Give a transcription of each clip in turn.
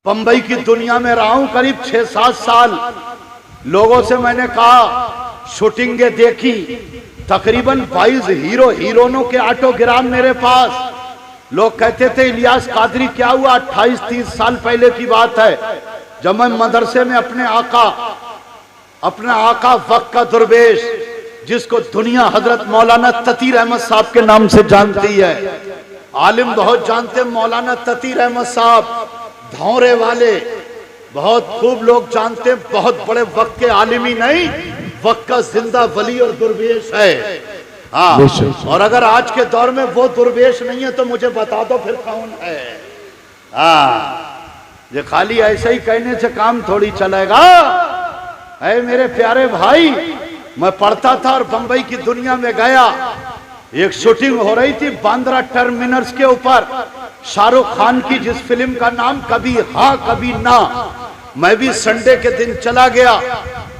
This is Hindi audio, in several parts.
बंबई की दुनिया में रहा हूं करीब 6-7 साल। लोगों से मैंने कहा शूटिंगें देखी, तकरीबन 22 हीरो हीरोइनों के ऑटोग्राफ मेरे पास। लोग कहते थे इलियास कादरी क्या हुआ। 28-30 साल पहले की बात है, जब मैं मदरसे में अपने आका वक्त का दुर्वेश, जिसको दुनिया हजरत मौलाना ततीर अहमद साहब के नाम से जानती है, आलिम बहुत जानते मौलाना ततीर अहमद साहब, धौरे वाले बहुत खूब लोग जानते, बहुत बड़े वक्त के आलिम ही नहीं, वक्त का जिंदा वली और दुर्वेश है। हाँ, और अगर आज के दौर में वो दुर्वेश नहीं है तो मुझे बता दो फिर कौन है। हाँ, ये खाली ऐसे ही कहने से काम थोड़ी चलेगा। है मेरे प्यारे भाई, मैं पढ़ता था और बंबई की दुनिया में गया। एक शूटिंग हो रही थी बांद्रा टर्मिनस के ऊपर, शाहरुख खान की, जिस फिल्म का नाम कभी हाँ कभी ना। मैं भी संडे के दिन चला गया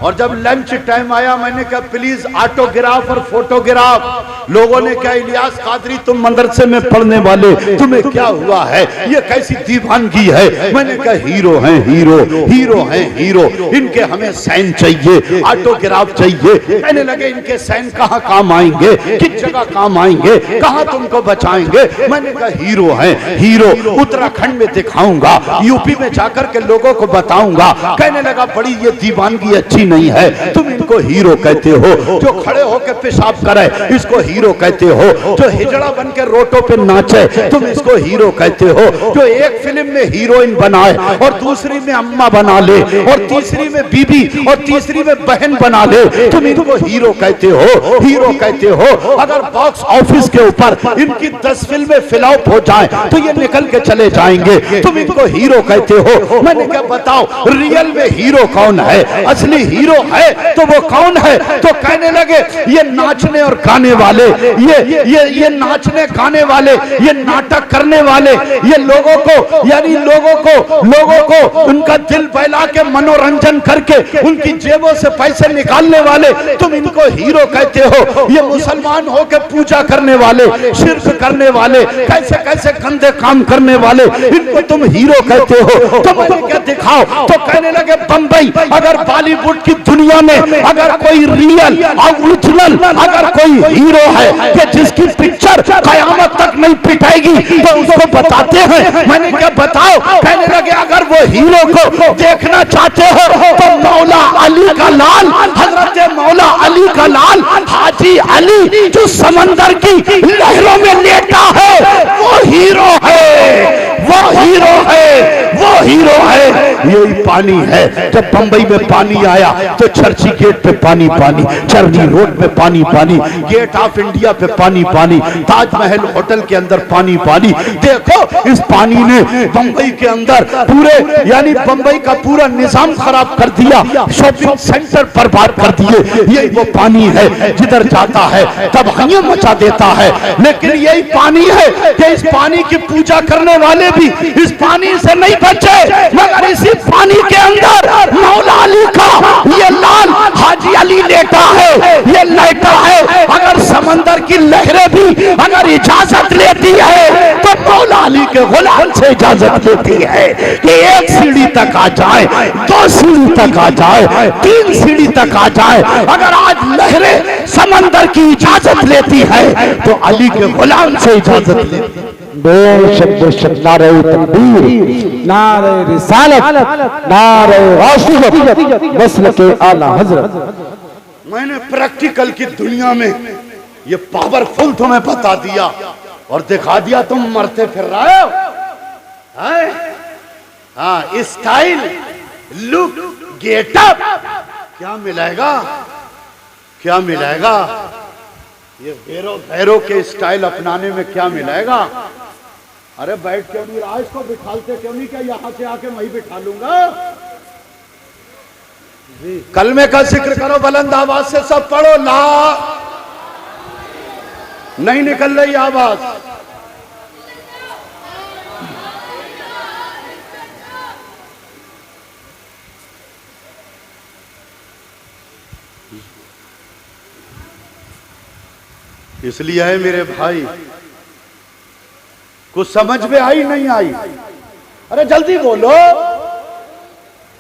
और जब लंच टाइम आया मैंने कहा प्लीज ऑटोग्राफ और फोटोग्राफ। लोगों ने कहा इलियास कादरी तुम मदरसे में पढ़ने वाले, तुम्हें क्या हुआ है, ये कैसी दीवानगी है। मैंने कहा हीरो हैं हीरो, हीरो हैं हीरो, इनके हमें साइन चाहिए, ऑटोग्राफ चाहिए। कहने लगे इनके साइन कहाँ काम आएंगे, किस जगह काम आएंगे, कहाँ तुमको बचाएंगे। मैंने कहा हीरो हैं हीरो, उत्तराखंड में दिखाऊंगा, यूपी में जाकर के लोगों को बताऊंगा। कहने लगा बड़ी ये दीवानगी अच्छी नहीं है, तुम इनको हीरो कहते हो। जो खड़े होकर पेशाब करे इसको हीरो कहते हो, जो हिजड़ा बन के रोटों पे नाचे तुम इसको हीरो कहते हो, जो एक फिल्म में हीरोइन बनाए और दूसरी में अम्मा बना ले और तीसरी में बीबी और तीसरी में बहन बना ले, तुम इनको हीरो कहते हो, हीरो कहते हो। अगर बॉक्स ऑफिस के ऊपर इनकी 10 फिल्में फ्लॉप हो जाएं तो ये निकल के चले जाएंगे, तुम इनको हीरो कहते हो। मैंने क्या बताओ रियल में हीरो कौन है, असली हीरो है तो वो कौन है। तो कहने लगे ये नाचने और गाने वाले, ये नाचने गाने वाले, ये नाटक करने वाले, ये लोगों को उनका दिल बहला के मनोरंजन करके उनकी जेबों से पैसे निकालने वाले, तुम इनको हीरो कहते हो। ये मुसलमान होकर पूजा करने वाले, शिर्क करने वाले, कैसे कैसे गंदे काम करने वाले, इनको तुम हीरो कहते हो। तो मुझे क्या दिखाओ। तो कहने लगे बंबई अगर बॉलीवुड की दुनिया में अगर कोई रियल ओरिजिनल अगर कोई हीरो है कि जिसकी पिक्चर कयामत तक नहीं पिटाएगी तो उसको बताते हैं। मैंने क्या बताओ। कहने लगे अगर वो हीरो को देखना चाहते हो तो मौला अली का लाल, हजरत मौला अली का लाल हाजी अली जो समंदर की लहरों में लेटा है वो हीरो है, वो हीरो है, वो हीरो है। यही पानी है। जब बंबई में पानी आया तो चर्ची गेट पे पानी पानी, चर्नी रोड पे पानी पानी, गेट ऑफ इंडिया पे पानी पानी, ताजमहल होटल के अंदर पानी पानी। देखो इस पानी ने बंबई के अंदर पूरे यानी बंबई का पूरा निजाम खराब कर दिया, शॉपिंग सेंटर बर्बाद कर दिए। यही वो पानी है जिधर जाता है तबाही मचा देता है। लेकिन यही पानी है कि इस पानी की पूजा करने वाले भी इस पानी से नहीं बचे, मगर इसी पानी के अंदर मौला अली का ये लाल हाजी अली लेटा है, ये लेटा है। अगर समंदर की लहरें भी अगर इजाजत लेती है तो मौला अली के गुलाम से इजाजत लेती है कि एक सीढ़ी तक आ जाए, 2 सीढ़ी तक आ जाए, 3 सीढ़ी तक आ जाए। अगर आज लहरें समंदर की इजाजत लेती है तो अली के गुलाम से इजाजत लेती है। बेशक नारे तकबीर, नारे रिसालत, नारे रासूलियत, वस्ल के आला हजरत। मैंने प्रैक्टिकल की दुनिया में ये पावरफुल तुम्हें बता दिया और दिखा दिया, तुम मरते फिर रहे हो। हाँ, स्टाइल, लुक, गेटअप, क्या मिलेगा, क्या मिलेगा। ये भैरों के स्टाइल अपनाने में क्या मिलेगा। अरे बैठ क्यों नहीं रहा, इसको बिठालते क्यों नहीं, क्या यहां से आके मैं बिठा लूंगा। कलमे का जिक्र करो बुलंद आवाज से, सब पढ़ो। ला नहीं निकल रही आवाज। इसलिए है मेरे भाई, कुछ समझ में आई नहीं आई, अरे जल्दी बोलो।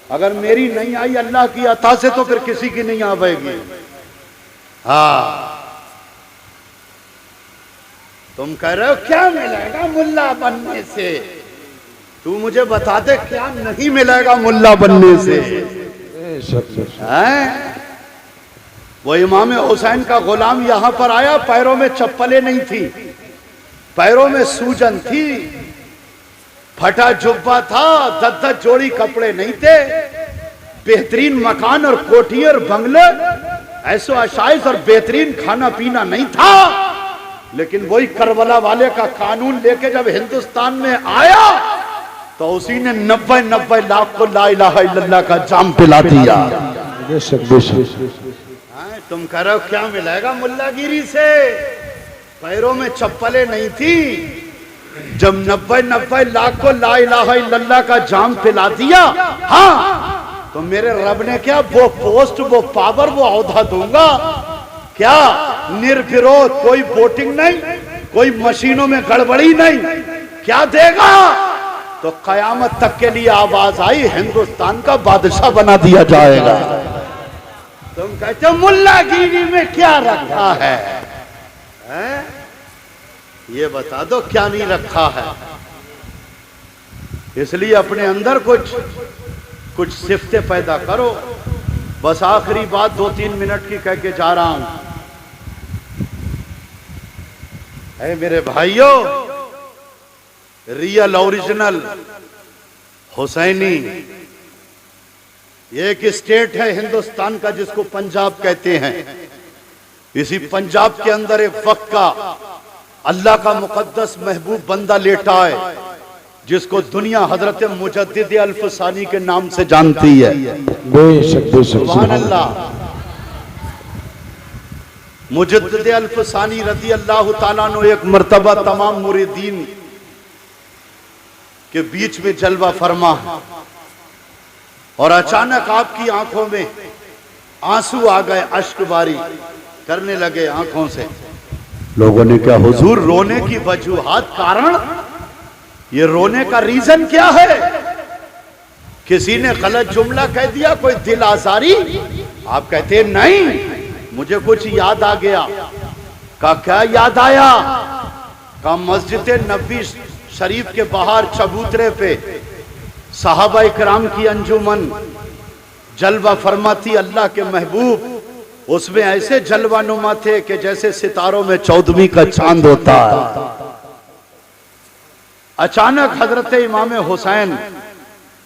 अगर मेरी नहीं आई अल्लाह की अता से तो फिर किसी की नहीं आवेगी। हाँ, तुम कह रहे हो क्या मिलेगा मुल्ला बनने से, तू मुझे बता दे क्या नहीं मिलेगा मुल्ला बनने से। हैं? वो इमाम हुसैन का गुलाम यहां पर आया, पैरों में चप्पलें नहीं थी, पैरों में सूजन थी, फटा जुब्बा था, 10-10 जोड़ी कपड़े नहीं थे, बेहतरीन मकान और कोठी और बंगले, ऐसो आशाइश और बेहतरीन खाना पीना नहीं था। लेकिन वही करबला वाले का कानून लेके जब हिंदुस्तान में आया तो उसी ने 90 लाख को ला इलाहा इल्लल्लाह का जाम पिला दिया। तुम कह रहे हो क्या मिलेगा मुल्लागिरी से, पैरों में चप्पलें नहीं थी, जब 90 लाख को ला इलाहा इल्लल्लाह का जाम पिला दिया, हाँ, तो मेरे रब ने क्या वो पोस्ट, वो पावर, वो औहदा दूंगा क्या, निर्विरोध, कोई वोटिंग नहीं, कोई मशीनों में गड़बड़ी नहीं, क्या देगा, तो कयामत तक के लिए आवाज आई, हिंदुस्तान का बादशाह बना दिया जाएगा। तुम कहते हो मुल्लागिरी में क्या रखा है? ये बता दो क्या नहीं रखा है। इसलिए अपने अंदर कुछ सिफ्तें पैदा करो। बस आखिरी बात 2-3 मिनट की कह के जा रहा हूं। मेरे भाइयों, रियल ओरिजिनल हुसैनी एक स्टेट है हिंदुस्तान का जिसको पंजाब कहते हैं। इसी पंजाब के अंदर एक वक्त का अल्लाह का मुकद्दस महबूब बंदा लेटा है जिसको दुनिया हजरत मुजद्दिद अल्फसानी के नाम से जानती है। सुभान अल्लाह। मुजद्दिद अल्फसानी रज़ी अल्लाह ताला अन्हु एक मर्तबा तमाम मुरीदीन के बीच में जलवा फरमा और अचानक आपकी आंखों में आंसू आ गए, अश्कबारी करने लगे आंखों से। लोगों ने क्या हुजूर रोने की वजूहात, कारण, ये रोने का रीजन क्या है? किसी ने गलत जुमला कह दिया, कोई दिल आजारी? आप कहते हैं नहीं, मुझे कुछ याद आ गया। का क्या याद आया? का मस्जिद नबी शरीफ के बाहर चबूतरे पे सहाबा इकराम की अंजुमन जलवा फरमाती, अल्लाह के महबूब उसमें ऐसे जलवानुमा थे कि जैसे सितारों में 14वीं का चांद होता है। अचानक हजरत इमाम हुसैन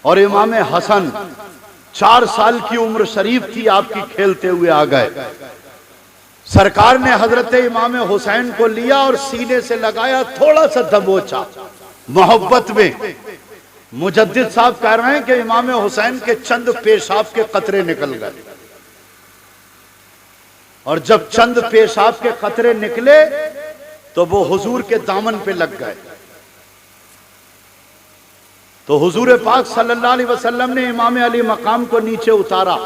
और इमाम हसन 4 साल की उम्र शरीफ थी आपकी, खेलते हुए आ गए। सरकार ने हजरत इमाम हुसैन को लिया और सीने से लगाया, थोड़ा सा दबोचा मोहब्बत में। मुजद्दिद साहब कह रहे हैं कि इमाम हुसैन के चंद पेशाब के कतरे निकल गए और जब चंद पेशाब के कतरे निकले तो वो हुजूर के दामन पे लग गए। तो हुजूर पाक सल्लल्लाहु अलैहि वसल्लम ने इमाम अली मकाम को नीचे उतारा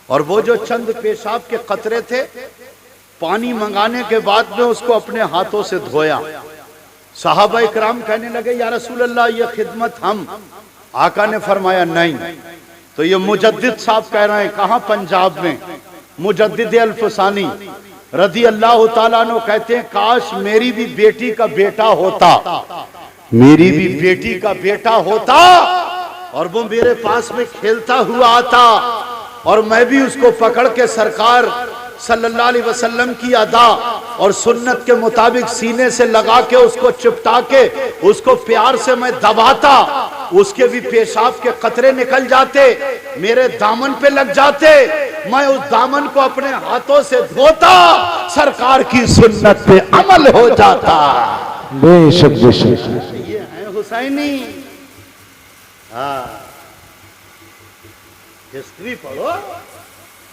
और वो जो चंद पेशाब के कतरे थे, पानी मंगाने के बाद में उसको अपने हाथों से धोया। सहाबा इकराम कहने लगे, या रसूल अल्लाह, ये खिदमत हम। आका ने फरमाया नहीं। तो ये मुजद्दिद साहब कह रहे हैं, कहां? पंजाब में। मुजद्दिद अल्फसानी रज़ी अल्लाह ताला अन्हु कहते हैं, काश मेरी भी बेटी का बेटा होता, मेरी भी बेटी का बेटा होता और वो मेरे पास में खेलता हुआ आता और मैं भी उसको पकड़ के सरकार सल्लल्लाहु अलैहि वसल्लम की अदा और सुन्नत के मुताबिक सीने से लगा के उसको चिपटा के उसको प्यार से मैं दबाता, उसके भी पेशाब के कतरे निकल जाते, मेरे दामन पे लग जाते, मैं उस दामन को अपने हाथों से धोता, सरकार की सुन्नत पे अमल हो जाता। बेशक बेशक, ये है हुसैनी। हाँ, हिस्ट्री पढ़ो,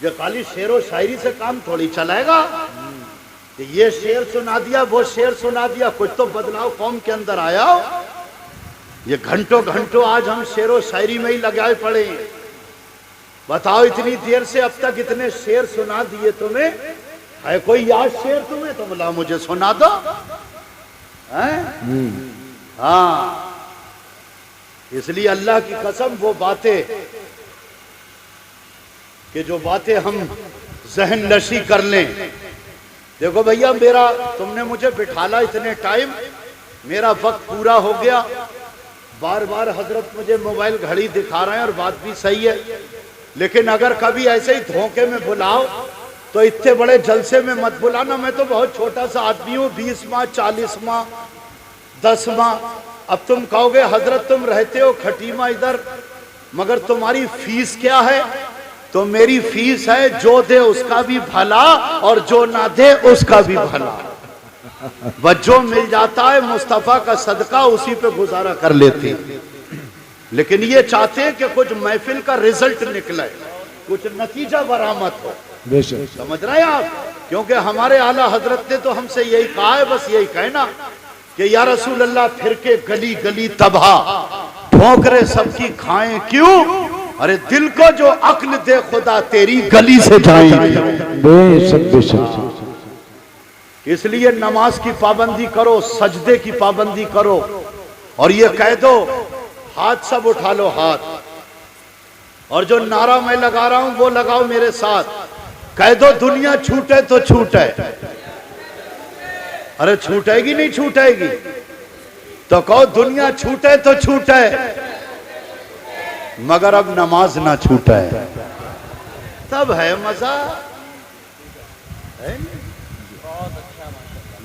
जो खाली शेरो शायरी से काम थोड़ी चलाएगा। ये शेर सुना दिया, वो शेर सुना दिया, कुछ तो बदलाव कौम के अंदर आया हो। ये घंटों घंटों आज हम शेरो शायरी में ही लगाए पड़े। बताओ, इतनी देर से अब तक इतने शेर सुना दिए तुम्हें, है कोई याद शेर तुम्हें? तो बोला मुझे सुना दो। हाँ, इसलिए अल्लाह की कसम वो बातें कि जो बातें हम जहन नशी कर लें। देखो भैया, मेरा तुमने मुझे बिठाला इतने टाइम, मेरा वक्त पूरा हो गया। बार बार हजरत मुझे मोबाइल घड़ी दिखा रहे हैं और बात भी सही है, लेकिन अगर कभी ऐसे ही धोखे में बुलाओ तो इतने बड़े जलसे में मत बुलाना। मैं तो बहुत छोटा सा आदमी हूँ, 20 माह 40 माह 10 माह। अब तुम कहोगे हजरत तुम रहते हो खटीमा इधर, मगर तुम्हारी फीस क्या है? तो मेरी फीस है जो दे उसका भी भला और जो ना दे उसका भी भला। बस जो मिल जाता है मुस्तफा का सदका, उसी पे गुजारा कर लेते हैं। लेकिन ये चाहते हैं कि कुछ महफिल का रिजल्ट निकले, कुछ नतीजा बरामद हो। समझ रहे हैं आप? क्योंकि हमारे आला हजरत ने तो हमसे यही कहा है, बस यही कहना कि या रसूल अल्लाह फिर के गली गली तबाह, ठोकरे सबकी खाएं क्यों? अरे दिल को जो अक्ल दे खुदा तेरी गली से जाए। इसलिए नमाज की पाबंदी करो, सजदे की पाबंदी करो, और ये कह दो हाथ सब उठा लो हाथ, और जो नारा मैं लगा रहा हूं वो लगाओ मेरे साथ। कह दो दुनिया छूटे तो छूटे। अरे छूटेगी नहीं छूटेगी तो कहो दुनिया छूटे तो छूटे, मगर अब नमाज ना छूटे, तब है मजा।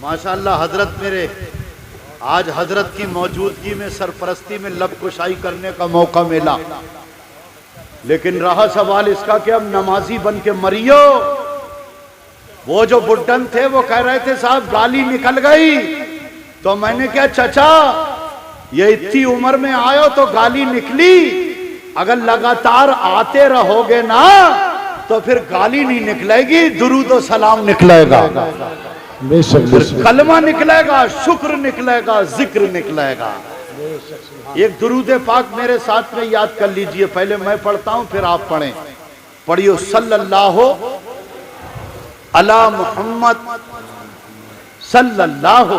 माशाअल्लाह हजरत मेरे आज हजरत की मौजूदगी में सरपरस्ती में लब कुशाई करने का मौका मिला, लेकिन रहा सवाल इसका कि अब नमाजी बन के मरियो। वो जो बुड्ढन थे वो कह रहे थे साहब गाली निकल गई, तो मैंने क्या चचा ये इतनी उम्र में आयो तो गाली निकली, अगर लगातार आते रहोगे ना तो फिर गाली नहीं निकलेगी, दुरूद और सलाम निकलेगा, कलमा निकलेगा, शुक्र निकलेगा, जिक्र निकलेगा। एक दुरूद पाक मेरे साथ में याद कर लीजिए, पहले मैं पढ़ता हूं फिर आप पढ़ें। पढ़ियो सल्लल्लाहु अला मुहम्मद, सल्लल्लाहु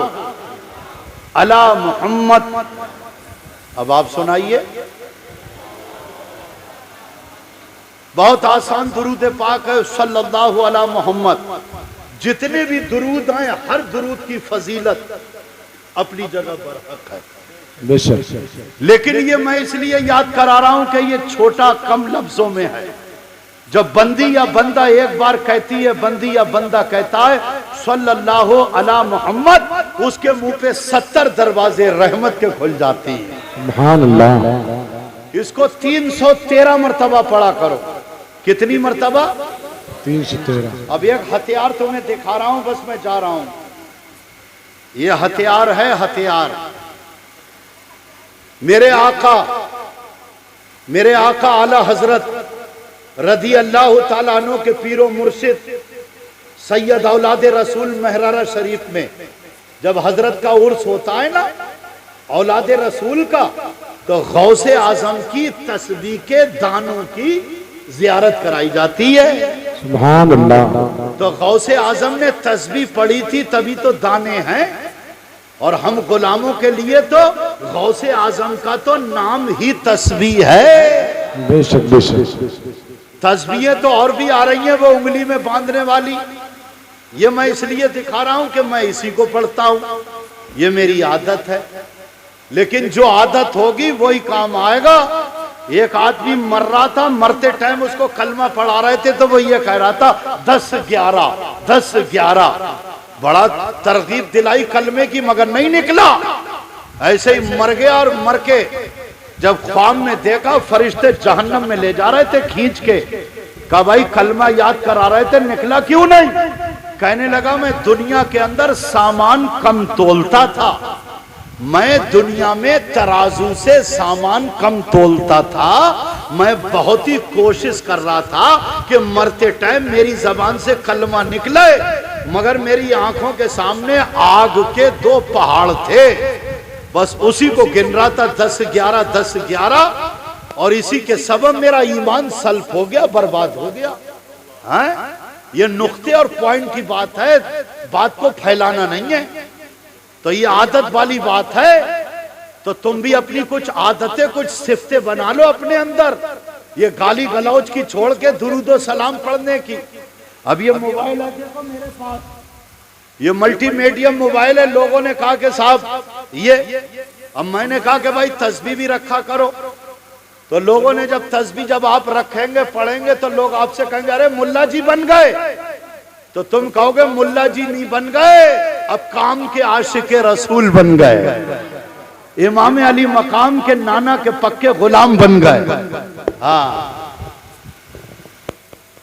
अला मुहम्मद। अब आप सुनाइए। बहुत आसान दुरूद पाक है, सल्लल्लाहु अला मुहम्मद। जितने भी दुरूद आए हर दुरूद की फजीलत अपनी जगह पर हक है, लेकिन ये मैं इसलिए याद करा रहा हूं कि ये छोटा कम लफ्जों में है। जब बंदी या बंदा एक बार कहती है, बंदी या बंदा कहता है सल्लल्लाहु अला मुहम्मद, उसके मुंह पे 70 दरवाजे रहमत के खुल जाते हैं। सुभान अल्लाह। इसको 313 मरतबा पढ़ा करो। कितनी मरतबा? 313। अब एक हथियार तुम्हें दिखा रहा हूं, बस मैं जा रहा हूं। ये हथियार है, हथियार। मेरे आका आला हजरत रदी अल्लाह ताला अन्हु के पीरो मुर्शिद सैयद औलाद रसूल महरारा शरीफ में जब हजरत का उर्स होता है ना औलाद रसूल का, तो गौसे आजम की तस्बीह के दानों की जियारत कराई जाती है। सुभान अल्लाह। तो गौसे आजम ने तस्बीह पढ़ी थी तभी तो दाने हैं, और हम गुलामों के लिए तो गौसे आजम का तो नाम ही तस्बीह है। बेशक बेशक। तस्बीहें तो और भी आ रही हैं, वो उंगली में बांधने वाली। ये मैं इसलिए दिखा रहा हूं कि मैं इसी को पढ़ता हूं, ये मेरी आदत है। लेकिन जो आदत होगी वही काम आएगा। एक आदमी मर रहा था, मरते टाइम उसको कलमा पढ़ा रहे थे तो वो ये कह रहा था 10-11 10-11। बड़ा तरगीब दिलाई कलमे की, मगर नहीं निकला, ऐसे ही मर गया। और मर के जब ख्वाब में देखा फरिश्ते जहन्नम में ले जा रहे थे खींच के, कहा भाई कलमा याद करा रहे थे, निकला क्यों नहीं? कहने लगा मैं दुनिया के अंदर सामान कम तोलता था, मैं दुनिया में तराजू से सामान कम तोलता था। मैं बहुत ही कोशिश कर रहा था कि मरते टाइम मेरी जबान से कलमा निकले, मगर मेरी आंखों के सामने आग के 2 पहाड़ थे, बस उसी को गिन रहा था 10-11 10-11, और इसी के सबब मेरा ईमान सल्फ हो गया, बर्बाद हो गया। हैं? ये नुक्ते और पॉइंट की बात है, बात को फैलाना नहीं है। तो ये आदत वाली बात है, तो तुम भी अपनी कुछ आदतें कुछ सिफ्तें बना लो अपने अंदर। ये गाली गलौज की छोड़ के दुरूदो सलाम पढ़ने की। अब ये मोबाइल है देखो मेरे पास, ये मल्टीमीडिया मोबाइल है। लोगों ने कहा कि साहब ये, अब मैंने कहा कि भाई तस्बीह भी रखा करो। तो लोगों ने जब आप रखेंगे पढ़ेंगे तो लोग आपसे कहेंगे अरे मुल्ला जी बन गए। तो तुम कहोगे मुल्ला जी नहीं बन गए, अब काम के आशिक रसूल बन गए, इमाम अली मकाम के नाना के पक्के गुलाम बन गए। हाँ,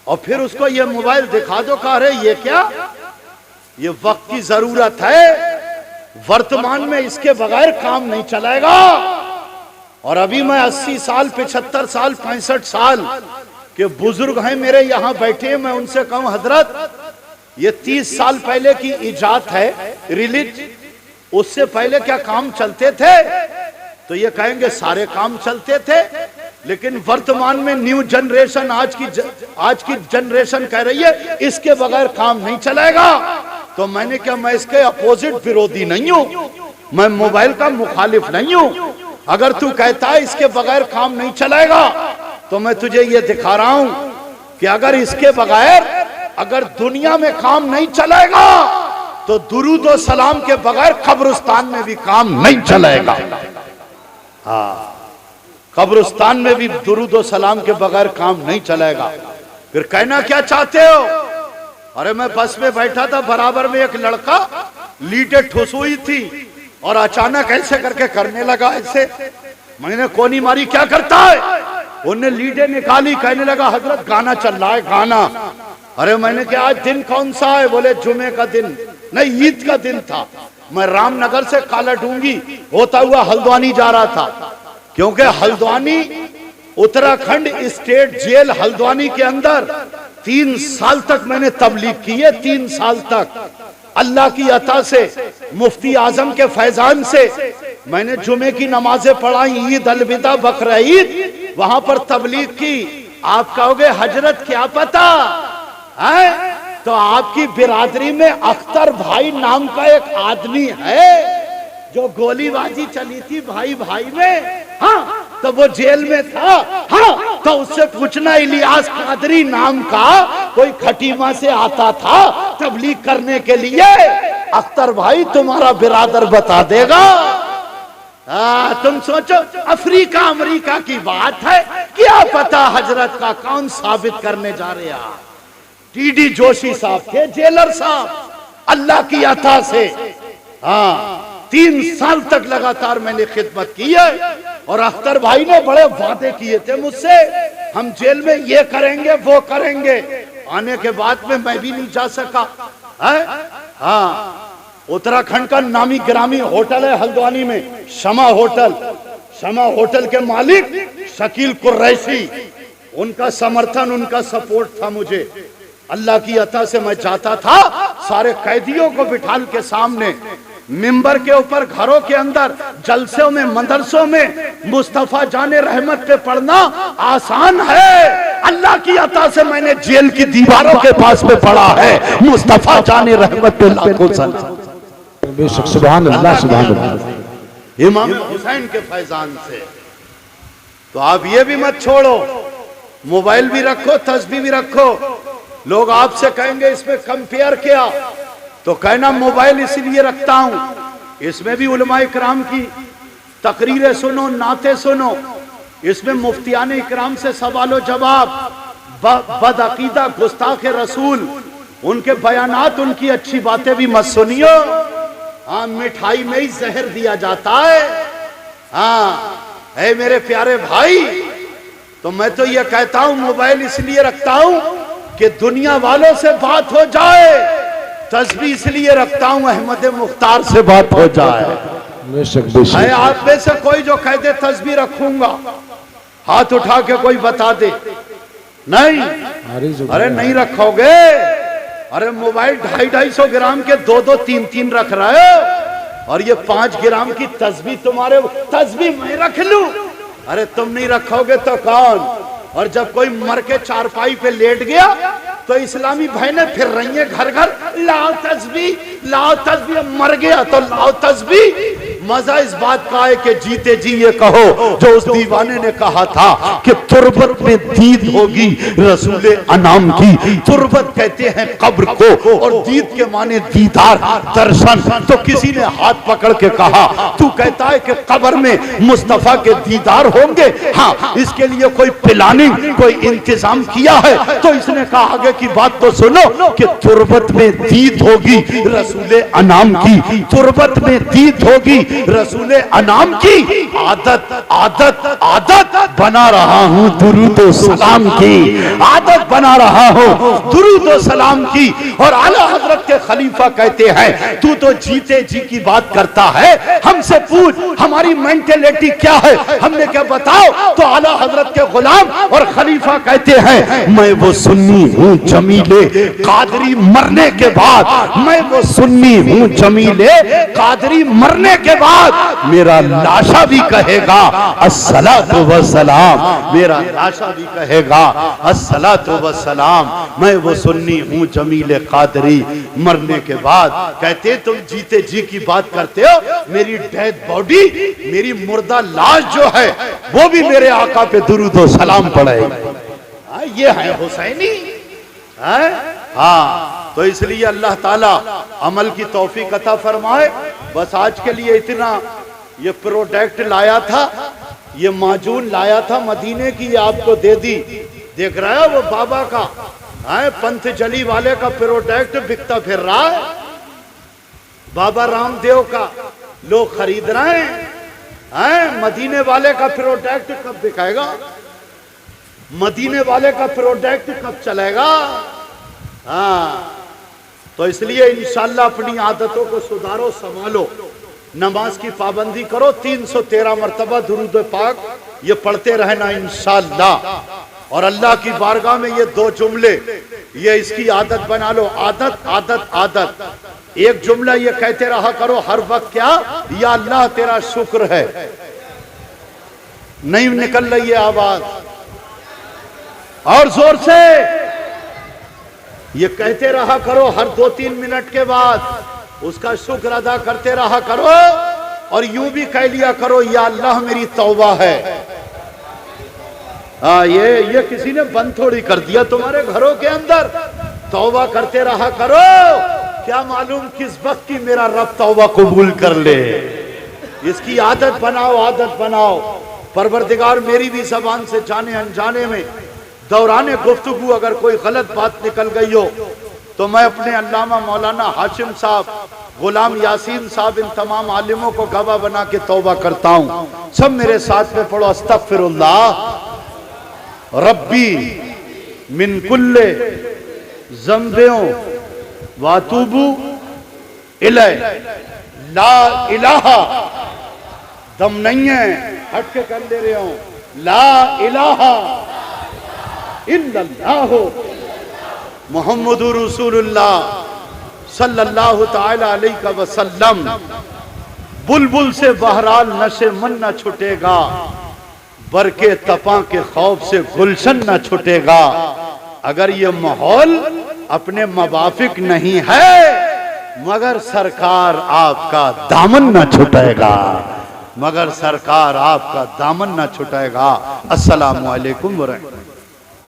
और फिर उसको ये मोबाइल दिखा दो, कह रहे ये क्या, ये वक्त की जरूरत है, वर्तमान में इसके बगैर काम नहीं चलेगा। और अभी मैं 80 साल 75 साल 65 साल के बुजुर्ग हैं मेरे यहाँ बैठे, मैं उनसे कहूं हजरत ये 30 साल पहले की इजाद है रिलीज, उससे पहले क्या काम चलते थे? तो ये कहेंगे सारे काम चलते थे, लेकिन वर्तमान में न्यू जनरेशन आज की जनरेशन कह रही है इसके बगैर काम नहीं चलेगा। तो मैंने क्या, मैं इसके अपोजिट विरोधी नहीं हूं, मैं मोबाइल का मुखालिफ नहीं हूं। अगर तू कहता है इसके बगैर काम नहीं चलेगा तो मैं तुझे ये दिखा रहा हूं कि अगर इसके बगैर अगर दुनिया में काम नहीं चलेगा तो दुरूद और सलाम के बगैर कब्रिस्तान में भी काम नहीं चलेगा। हाँ, कब्रिस्तान में भी दुरूद और सलाम के बगैर काम नहीं चलेगा। फिर कहना क्या चाहते हो? अरे मैं बस में बैठा था, बराबर में एक लड़का लीटे ठुस हुई थी और अचानक ऐसे करके करने लगा ऐसे। मैंने कोनी मारी, क्या करता है? उन्हें लीडे निकाली, कहने लगा हजरत गाना चल रहा है गाना। अरे मैंने कहा आज दिन कौन सा है? बोले जुमे का दिन, नहीं ईद का दिन था। मैं रामनगर से काला डूंगी होता हुआ हल्द्वानी जा रहा था, क्योंकि हल्द्वानी उत्तराखंड स्टेट जेल हल्द्वानी के अंदर 3 साल तक मैंने तबलीग की है। 3 साल तक अल्लाह की अता से, मुफ्ती आजम के फैजान से मैंने जुमे की नमाजें पढ़ाई, ईद अलविदा बकरा ईद, वहां पर तबलीग की। आप कहोगे हजरत क्या पता है? तो आपकी बिरादरी में अख्तर भाई नाम का एक आदमी है जो गोलीबाजी चली थी भाई भाई में, हाँ, तो वो जेल में था। हाँ, तो उससे पूछना इलियास कादरी नाम का कोई खटीमा से आता था तबलीग करने के लिए, अख्तर भाई तुम्हारा बिरादर बता देगा। तुम सोचो अफ्रीका अमेरिका की बात है, क्या पता हजरत का कौन साबित करने जा रहे हैं। टीडी जोशी साहब थे जेलर साहब, अल्लाह की अता से। हाँ, 3 साल तक लगातार मैंने खिदमत की है और अख्तर भाई ने बड़े वादे किए थे मुझसे, हम जेल में ये करेंगे वो करेंगे। आने के बाद में मैं भी नहीं जा सका है। हाँ, उत्तराखंड का नामी गिरामी होटल है हल्द्वानी में, शमा होटल। शमा होटल के मालिक शकील कुरैशी, उनका समर्थन उनका सपोर्ट था मुझे। अल्लाह की अता से मैं जाता था, सारे कैदियों को बिठाल के सामने मिंबर के ऊपर, घरों के अंदर, जलसों में, मदरसों में मुस्तफा जाने रहमत पे पढ़ना आसान है। अल्लाह की अता से मैंने जेल की दीवारों के पास में पढ़ा है मुस्तफा जाने रहमत पे लाखों सलाम। बेशक, सुभान अल्लाह, सुभान अल्लाह। इमाम हुसैन के फैजान से। तो आप ये भी मत छोड़ो, मोबाइल भी रखो, तस्बीह भी रखो। लोग आपसे कहेंगे इसमें कंपेयर किया, तो कहना मोबाइल इसलिए रखता हूं, इसमें भी उलमा इकराम की तकरीरें सुनो, नाते सुनो, इसमें मुफ्तियान इकराम से सवालो जवाब, बदअकीदा गुस्ताख रसूल उनके बयानात, उनकी अच्छी बातें भी मत सुनियो। हाँ, मिठाई में ही जहर दिया जाता है। हाँ, है मेरे प्यारे भाई, तो मैं तो ये कहता हूं मोबाइल इसलिए रखता हूं कि दुनिया वालों से बात हो जाए, तस्बीह इसलिए रखता हूं अहमद मुख्तार से बात हो जाए। बेशक, बेशक। है आप में से कोई जो कह दे तस्बीह रखूंगा, हाथ उठा के कोई बता दे। नहीं, अरे नहीं रखोगे। अरे मोबाइल 250-250 ग्राम के 2-2, 3-3 रख रहे हो, और ये 5 ग्राम की तस्बीह तुम्हारे, तस्बीह मैं रख लूं। अरे तुम नहीं रखोगे तो कौन? और जब कोई मर के चारपाई पे लेट गया तो इस्लामी बहनें फिर रही हैं घर घर, लाओ तस्बीह लाओ तस्बीह। मर गया तो लाओ तस्बीह। मजा इस बात का है कि जीते जी ये कहो जो उस दीवाने ने कहा था कि तुरबत में दीद होगी रसूल अनाम की। तुरबत कहते हैं कब्र को, और दीद के माने दीदार, दर्शन। तो किसी ने हाथ पकड़ के कहा, तू कहता है कि कब्र में मुस्तफा के दीदार होंगे, हाँ, इसके लिए कोई प्लानिंग, कोई इंतजाम किया है? तो इसने कहा आगे की बात तो सुनो कि तुरबत में दीद होगी रसूल अनाम की, तुरबत में दीद होगी रसूल अनाम की। आदत आदत आदत बना रहा हूं दुरूद व सलाम की, आदत बना रहा हूं दुरूद व सलाम की। और आला हजरत के खलीफा कहते हैं, तू तो जीते जी की बात करता है, हमसे पूछ हमारी मेंटेलिटी क्या है। हमने क्या बताओ? तो आला हजरत के गुलाम और खलीफा कहते हैं, मैं वो सुन्नी हूँ जमीले कादरी मरने के बाद, मैं वो सुन्नी हूँ जमीले कादरी मरने के बाद मेरा लाशा भी कहेगा अस्सलातु वस्सलाम, मेरा लाशा भी कहेगा अस्सलातु वस्सलाम। मैं वो सुन्नी हूँ जमीले कादरी मरने के बाद। कहते तुम जीते जी की बात करते हो, मेरी डेड बॉडी, मेरी मुर्दा लाश जो है वो भी मेरे आका पे दुरूद व सलाम पढ़े। ये है हुसैनी है। हाँ, तो इसलिए अल्लाह ताला अमल की तौफीक अता फरमाए। बस आज के लिए इतना। ये प्रोडक्ट लाया था, ये माजून लाया था मदीने की, आपको दे दी। देख रहा है वो बाबा का है, पंथजली वाले का प्रोडक्ट बिकता फिर रहा है, बाबा रामदेव का लोग खरीद रहे हैं। मदीने वाले का प्रोडक्ट कब बिकाएगा? मदीने वाले का प्रोडक्ट कब चलेगा? हाँ, तो इसलिए इंशाल्लाह अपनी आदतों को सुधारो, संभालो, नमाज की पाबंदी करो, 313 मरतबा दुरूद पाक ये पढ़ते रहना इंशाल्लाह। और अल्लाह की बारगाह में ये दो जुमले, ये इसकी आदत बना लो। आदत आदत आदत। एक जुमला ये कहते रहा करो हर वक्त, क्या? या अल्लाह तेरा शुक्र है। नहीं निकल रही है आवाज, और जोर से ये कहते रहा करो हर 2-3 मिनट के बाद। उसका शुक्र अदा करते रहा करो, और यूं भी कह लिया करो, या अल्लाह मेरी तौबा है। हाँ, ये किसी ने बंद थोड़ी कर दिया तुम्हारे घरों के अंदर। तौबा करते रहा करो, क्या मालूम किस वक्त की मेरा रब तौबा कबूल कर ले। इसकी आदत बनाओ, आदत बनाओ। परवरदिगार मेरी भी जबान से जाने अनजाने में दौराने गुफ्तगू अगर कोई गलत बात निकल गई हो, तो मैं अपने अल्लामा मौलाना हाशिम साहब, गुलाम यासीन साहब, इन तमाम आलिमों को गवाह बना के तौबा करता हूँ। सब मेरे साथ में पढ़ो, अस्तगफिरुल्लाह रब्बी मिन कुल्ले ज़ंबियों वातूबू इलै। ला इलाहा, दम नहीं है, हट के कर ले रहे हो। ला इलाहा इल्लल्लाहु मुहम्मदुर रसूलुल्लाह सल्लल्लाहु ताला अलैहि वसल्लम। बुलबुल से बहरहाल नशे मन न छुटेगा, बरके तपा के खौफ से गुलशन न छुटेगा। अगर ये माहौल अपने मवाफिक नहीं है, मगर सरकार आपका दामन न छुटेगा, मगर सरकार आपका दामन न छुटेगा। अस्सलामु अलैकुम व रहमतुल्लाह।